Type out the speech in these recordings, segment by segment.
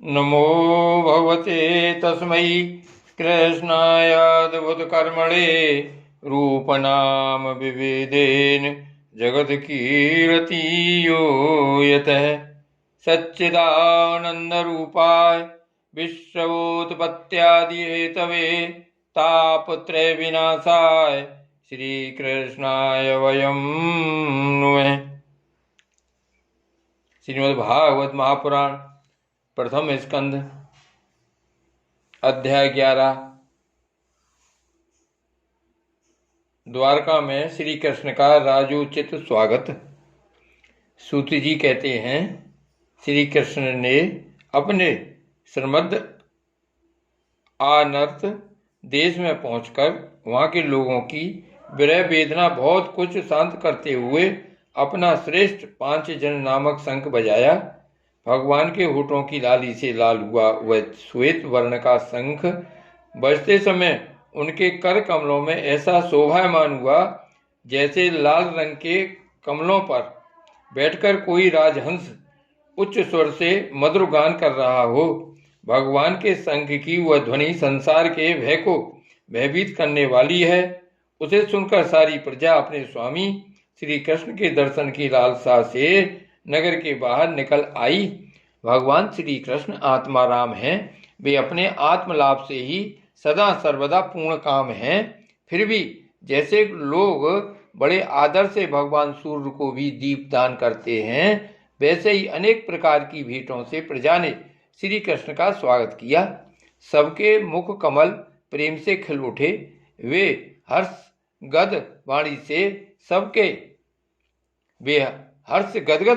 नमो भगवते तस्मै कृष्णायाद्भुतकर्मणे रूपनाम विविधेन जगत्कीर्ति यो यतः सच्चिदानन्दरूपाय विश्वोत्पत्त्यादि हेतवे तापत्रयविनाशाय श्रीकृष्णाय वयं नुमः। श्रीमद्भागवत महापुराण प्रथम स्कंध अध्याय 11। द्वारका में श्री कृष्ण का राजोचित स्वागत। सूत जी कहते हैं, श्री कृष्ण ने अपने श्रीमद् आनर्त देश में पहुंचकर वहां के लोगों की विरह वेदना बहुत कुछ शांत करते हुए अपना श्रेष्ठ 5 जन नामक शंख बजाया। भगवान के होठों की लाली से लाल हुआ वह श्वेत वर्ण का शंख बजते समय उनके कर कमलों में ऐसा शोभायमान हुआ जैसे लाल रंग के कमलों पर बैठकर कोई राजहंस उच्च स्वर से मधुर गान कर रहा हो। भगवान के शंख की वह ध्वनि संसार के भय को भयभीत करने वाली है। उसे सुनकर सारी प्रजा अपने स्वामी श्री कृष्ण के दर्शन की लालसा से नगर के बाहर निकल आई। भगवान श्री कृष्ण आत्माराम हैं। वे अपने आत्मलाभ से ही सदा सर्वदा पूर्ण काम हैं। फिर भी जैसे लोग बड़े आदर से भगवान सूर्य को भी दीप दान करते हैं, वैसे ही अनेक प्रकार की भेंटों से प्रजा ने श्री कृष्ण का स्वागत किया। सबके मुख कमल प्रेम से खिल उठे। वे हर्ष गदगद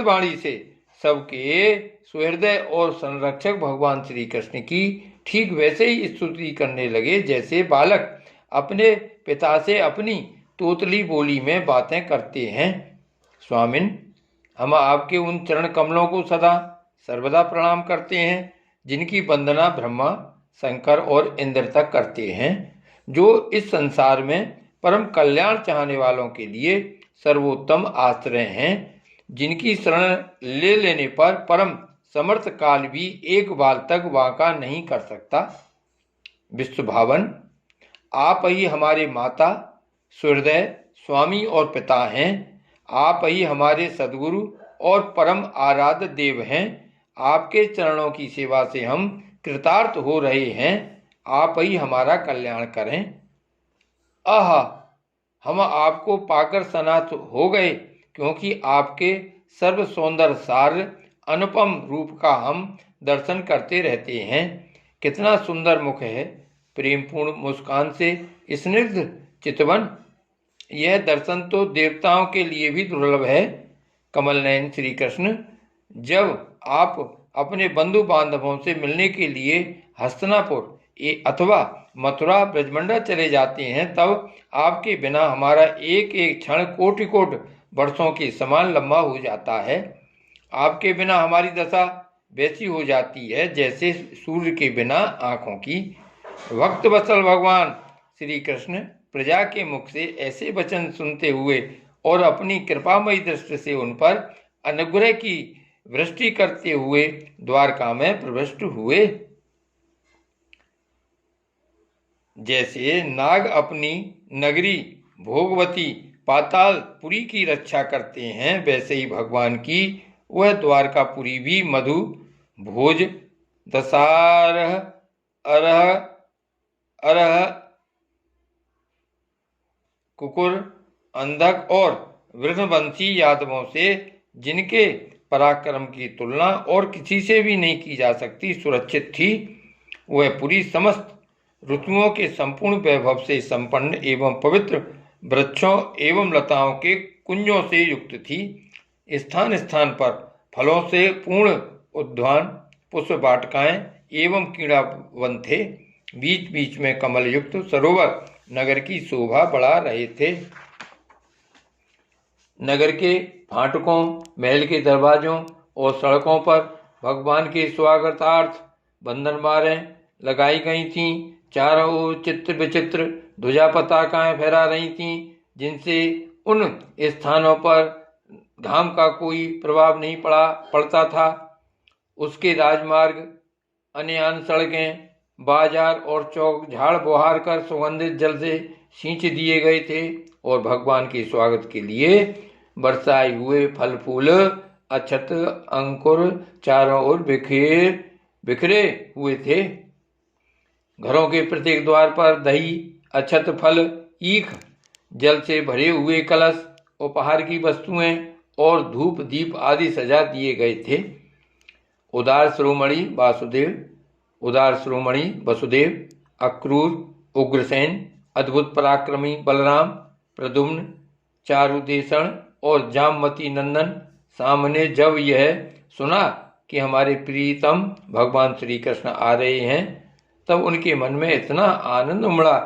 वाणी से सबके सुहृदय और संरक्षक भगवान श्री कृष्ण की ठीक वैसे ही स्तुति करने लगे जैसे बालक अपने पिता से अपनी तोतली बोली में बातें करते हैं। स्वामिन, हम आपके उन चरण कमलों को सदा सर्वदा प्रणाम करते हैं जिनकी वंदना ब्रह्मा, शंकर और इंद्र तक करते हैं, जो इस संसार में परम कल्याण चाहने वालों के लिए सर्वोत्तम आश्रय हैं, जिनकी शरण ले लेने पर परम समर्थ काल भी एक बाल तक वांका नहीं कर सकता। विश्वभावन, आप ही हमारे माता, सुहृदय, स्वामी और पिता हैं। आप ही हमारे सद्गुरु और परम आराध्य देव हैं। आपके चरणों की सेवा से हम कृतार्थ हो रहे हैं। आप ही हमारा कल्याण करें। आहा, हम आपको पाकर सनाथ हो गए, क्योंकि आपके सर्व सौंदर्य सार अनुपम रूप का हम दर्शन करते रहते हैं। कितना सुंदर मुख है, प्रेमपूर्ण मुस्कान से स्निग्ध चितवन। यह दर्शन तो देवताओं के लिए भी दुर्लभ है। कमल नयन श्री कृष्ण, जब आप अपने बंधु बांधवों से मिलने के लिए हस्तिनापुर अथवा मथुरा ब्रजमंडा चले जाते हैं, तब आपके बिना हमारा एक एक क्षण कोटि कोटि वर्षों के समान लंबा हो जाता है। आपके बिना हमारी दशा वैसी हो जाती है जैसे सूर्य के बिना आंखों की। भक्त वत्सल भगवान श्री कृष्ण प्रजा के मुख से ऐसे वचन सुनते हुए और अपनी कृपामयी दृष्टि से उन पर अनुग्रह की वृष्टि करते हुए द्वारका में प्रविष्ट हुए। जैसे नाग अपनी नगरी भोगवती पातालपुरी की रक्षा करते हैं, वैसे ही भगवान की वह द्वारकापुरी भी मधु, भोज, दशारह, अरह, कुकुर, अंधक और वृषवंशी यादवों से, जिनके पराक्रम की तुलना और किसी से भी नहीं की जा सकती, सुरक्षित थी। वह पुरी समस्त ऋतुओं के संपूर्ण वैभव से संपन्न एवं पवित्र वृक्षों एवं लताओं के कुंजों से युक्त थी। स्थान स्थान पर फलों से पूर्ण उद्यान, पुष्प वाटिकाएं एवं कीड़ावन थे। बीच बीच में कमल युक्त सरोवर नगर की शोभा बढ़ा रहे थे। नगर के फाटकों, महल के दरवाजों और सड़कों पर भगवान के स्वागतार्थ बंधनमालें लगाई गई थीं। चारों ओर चित्र विचित्र ध्वजा पताकाएं फहरा रही थीं, जिनसे उन स्थानों पर घाम का कोई प्रभाव नहीं पड़ता था। उसके राजमार्ग अन्यान सड़कें, बाजार और चौक झाड़ बुहार कर सुगंधित जल से सींच दिए गए थे और भगवान के स्वागत के लिए बरसाए हुए फल फूल अक्षत अंकुर चारों ओर बिखरे हुए थे। घरों के प्रत्येक द्वार पर दही, अक्षत फल, ईख, जल से भरे हुए कलश, उपहार की वस्तुएं और धूप दीप आदि सजा दिए गए थे। उदार श्रोमणि वसुदेव, अक्रूर, उग्रसेन, अद्भुत पराक्रमी बलराम, प्रद्युम्न, चारुदेषण और जामवती नंदन सामने जब यह सुना कि हमारे प्रियतम भगवान श्री कृष्ण आ रहे हैं, तब उनके मन में इतना आनंद उमड़ा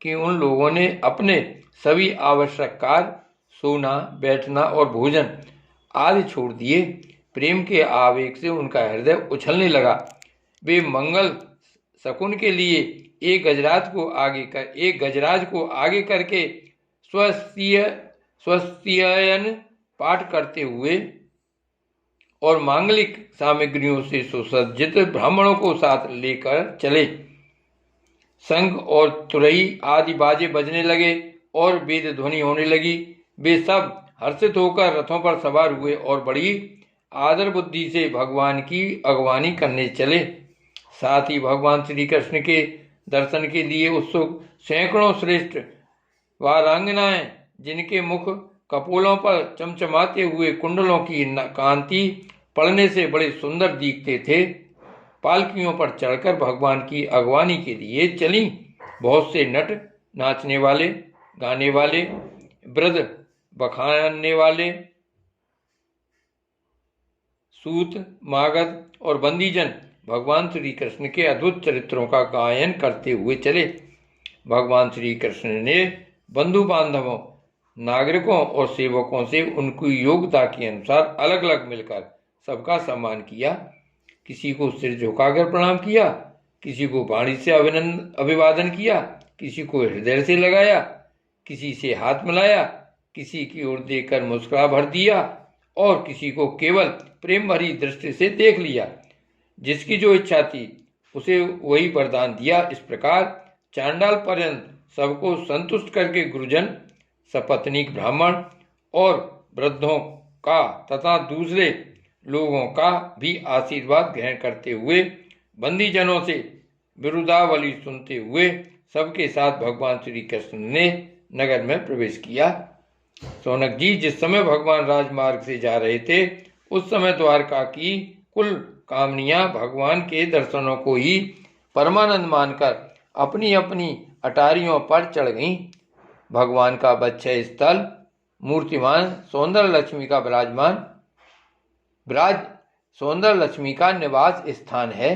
कि उन लोगों ने अपने सभी आवश्यक कार्य, सोना, बैठना और भोजन आदि छोड़ दिए। प्रेम के आवेग से उनका हृदय उछलने लगा। वे मंगल शकुन के लिए एक गजराज को आगे करके स्वस्तियन पाठ करते हुए और मांगलिक सामग्रियों से सुसज्जित ब्राह्मणों को साथ लेकर चले। शंख और तुरही आदि बाजे बजने लगे और वेद ध्वनि होने लगी। वे सब हर्षित होकर रथों पर सवार हुए और बड़ी आदर बुद्धि से भगवान की अगवानी करने चले। साथ ही भगवान श्री कृष्ण के दर्शन के लिए उत्सुक सैकड़ों श्रेष्ठ वारांगनाएं, जिनके मुख कपोलों पर चमचमाते हुए कुंडलों की कांति पड़ने से बड़े सुंदर दिखते थे, पालकियों पर चढ़कर भगवान की अगवानी के लिए चली। बहुत से नट, नाचने वाले, गाने वाले, वृद्ध, बखानने वाले, सूत, मागध और बंदीजन भगवान श्री कृष्ण के अद्भुत चरित्रों का गायन करते हुए चले। भगवान श्री कृष्ण ने बंधु बांधवों, नागरिकों और सेवकों से उनकी योग्यता के अनुसार अलग अलग मिलकर सबका सम्मान किया। किसी को सिर झुकाकर प्रणाम किया, किसी को वाणी से अभिवादन किया, किसी को हृदय से लगाया, किसी से हाथ मिलाया, किसी की ओर देखकर मुस्कुरा भर दिया और किसी को केवल प्रेम भरी दृष्टि से देख लिया। जिसकी जो इच्छा थी उसे वही वरदान दिया। इस प्रकार चांडाल पर्यंत सबको संतुष्ट करके गुरुजन, सपत्नीक ब्राह्मण और वृद्धों का तथा दूसरे लोगों का भी आशीर्वाद ग्रहण करते हुए बंदीजनों से विरुदावली सुनते हुए सबके साथ भगवान श्री कृष्ण ने नगर में प्रवेश किया। सौनक जी जिस समय भगवान राजमार्ग से जा रहे थे, उस समय द्वारका की कुल कामनियां भगवान के दर्शनों को ही परमानंद मानकर अपनी अपनी अटारियों पर चढ़ गईं। भगवान का बच्चे स्थल मूर्तिमान सौंदर्य लक्ष्मी का निवास स्थान है।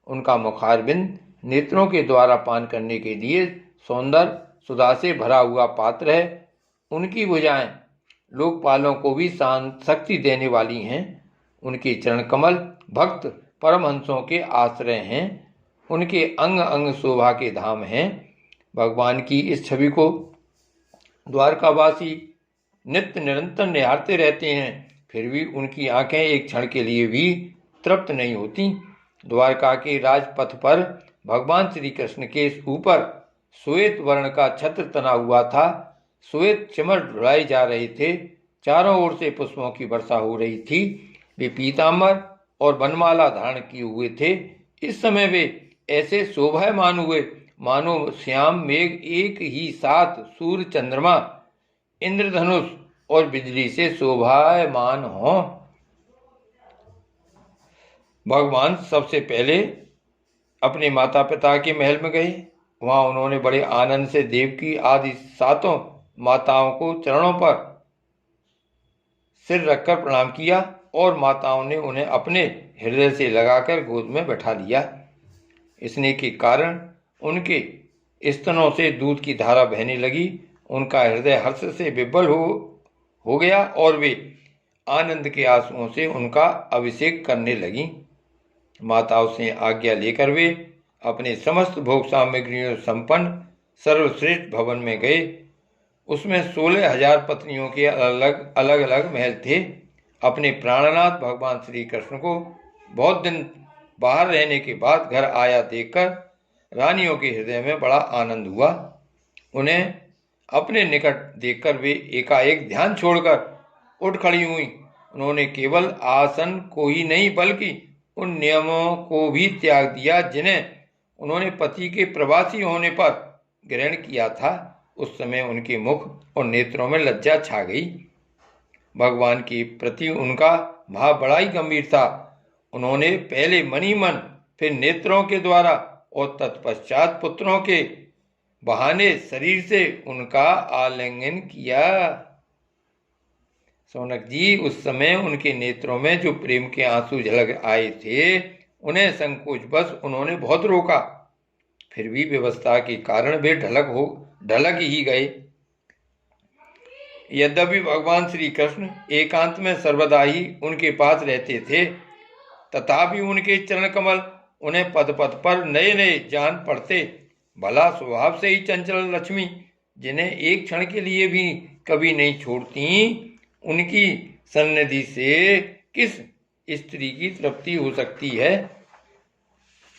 उनका मुखारबिंद नेत्रों के द्वारा पान करने के लिए सौंदर्य सुधा से भरा हुआ पात्र है। उनकी भुजाएं लोकपालों को भी शक्ति देने वाली हैं। उनके चरण कमल भक्त परमहंसों के आश्रय हैं। उनके अंग अंग शोभा के धाम हैं। भगवान की इस छवि को द्वारकावासी नित्य निरंतर निहारते रहते हैं, फिर भी उनकी आंखें एक क्षण के लिए भी तृप्त नहीं होती। द्वारका के राजपथ पर भगवान श्री कृष्ण के ऊपर श्वेत वर्ण का छत्र तना हुआ था। श्वेत चिमर ढुलाए जा रहे थे। चारों ओर से पुष्पों की वर्षा हो रही थी। वे पीतांबर और बनमाला धारण किए हुए थे। इस समय वे ऐसे शोभायमान हुए मानो श्याम मेघ एक ही साथ सूर्य, चंद्रमा, इंद्रधनुष और बिजली से शोभायमान हों। भगवान सबसे पहले अपने माता पिता के महल में गए। वहां उन्होंने बड़े आनंद से देवकी आदि सातों माताओं को चरणों पर सिर रखकर प्रणाम किया और माताओं ने उन्हें अपने हृदय से लगाकर गोद में बैठा लिया। इसने के कारण उनके स्तनों से दूध की धारा बहने लगी। उनका हृदय हर्ष से विह्वल हो गया और वे आनंद के आंसुओं से उनका अभिषेक करने लगी। माताओं से आज्ञा लेकर वे अपने समस्त भोग सामग्रियों संपन्न सर्वश्रेष्ठ भवन में गए। उसमें 16,000 पत्नियों के अलग अलग महल थे। अपने प्राणनाथ भगवान श्री कृष्ण को बहुत दिन बाहर रहने के बाद घर आया देखकर रानियों के हृदय में बड़ा आनंद हुआ। उन्हें अपने निकट देखकर वे एकाएक ध्यान छोड़कर उठ खड़ी हुई। उन्होंने केवल आसन को ही नहीं बल्कि उन नियमों को भी त्याग दिया जिन्हें उन्होंने पति के प्रवासी होने पर ग्रहण किया था। उस समय उनके मुख और नेत्रों में लज्जा छा गई। भगवान के प्रति उनका भाव बड़ा ही गंभीर था। उन्होंने पहले मन ही मन, फिर नेत्रों के द्वारा और तत्पश्चात पुत्रों के बहाने शरीर से उनका आलिंगन किया। सौनक जी, उस समय उनके नेत्रों में जो प्रेम के आंसू झलक आए थे, उन्हें संकोचवश उन्होंने बहुत रोका। फिर भी व्यवस्था के कारण वे ढलक ही गए। यद्यपि भगवान श्री कृष्ण एकांत में सर्वदा ही उनके पास रहते थे, तथापि उनके चरण कमल उन्हें पद पद पर नए नए जान पड़ते। भला स्वभाव से ही चंचल लक्ष्मी, जिन्हें एक क्षण के लिए भी कभी नहीं छोड़ती, उनकी सन्निधि से किस स्त्री की तृप्ति हो सकती है।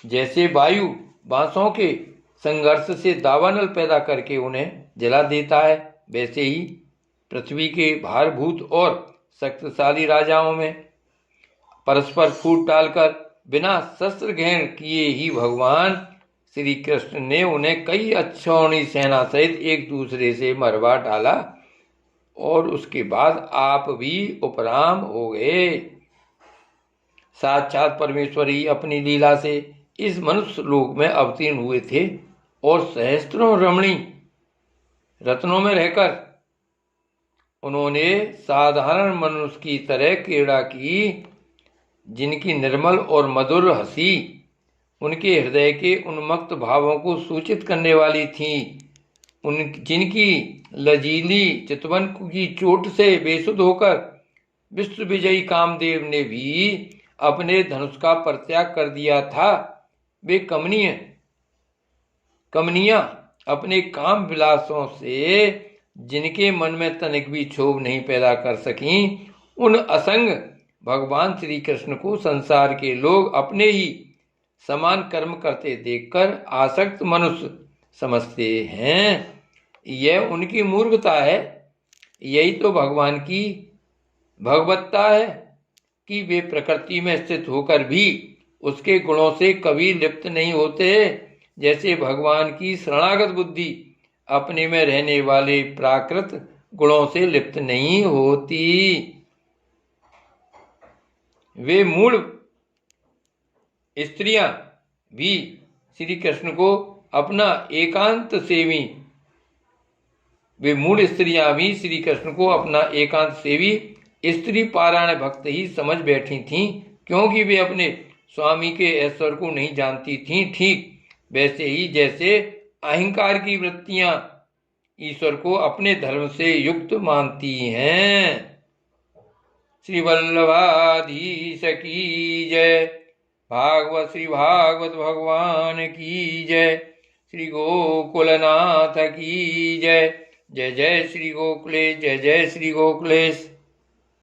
जैसे वायु बांसों के संघर्ष से दावानल पैदा करके उन्हें जला देता है, वैसे ही पृथ्वी के भारभूत और शक्तिशाली राजाओं में परस्पर फूट डालकर बिना शस्त्र ग्रहण किए ही भगवान श्री कृष्ण ने उन्हें कई अक्षौणी सेना सहित एक दूसरे से मरवा डाला और उसके बाद आप भी उपराम हो गए। साक्षात परमेश्वर ही अपनी लीला से इस मनुष्य लोक में अवतीर्ण हुए थे और सहस्त्रों रमणी रत्नों में रहकर उन्होंने साधारण मनुष्य की तरह क्रीड़ा की, जिनकी निर्मल और मधुर हंसी उनके हृदय के उन्मत्त भावों को सूचित करने वाली थी। जिनकी लजीली चितवन की चोट से बेसुध होकर विश्व विजयी कामदेव ने भी अपने धनुष का परित्याग कर दिया था। वे कमनियां अपने काम विलासों से जिनके मन में तनिक भी क्षोभ नहीं पैदा कर सकीं, उन असंग भगवान श्री कृष्ण को संसार के लोग अपने ही समान कर्म करते देखकर आसक्त मनुष्य समझते हैं। यह उनकी मूर्खता है। यही तो भगवान की भगवत्ता है कि वे प्रकृति में स्थित होकर भी उसके गुणों से कभी लिप्त नहीं होते, जैसे भगवान की शरणागत बुद्धि अपने में रहने वाले प्राकृत गुणों से लिप्त नहीं होती। वे मूल स्त्रियां भी श्री कृष्ण को अपना एकांत सेवी स्त्री पारायण भक्त ही समझ बैठी थीं, क्योंकि वे अपने स्वामी के ऐश्वर्य को नहीं जानती थीं। ठीक वैसे ही जैसे अहंकार की वृत्तियां ईश्वर को अपने धर्म से युक्त मानती हैं। श्री वल्लभाधीश की जय। श्री भागवत भगवान की जय। श्री गोकुलनाथ की जय। जय जय श्री गोकुलेश, जय जय श्री गोकुलेश।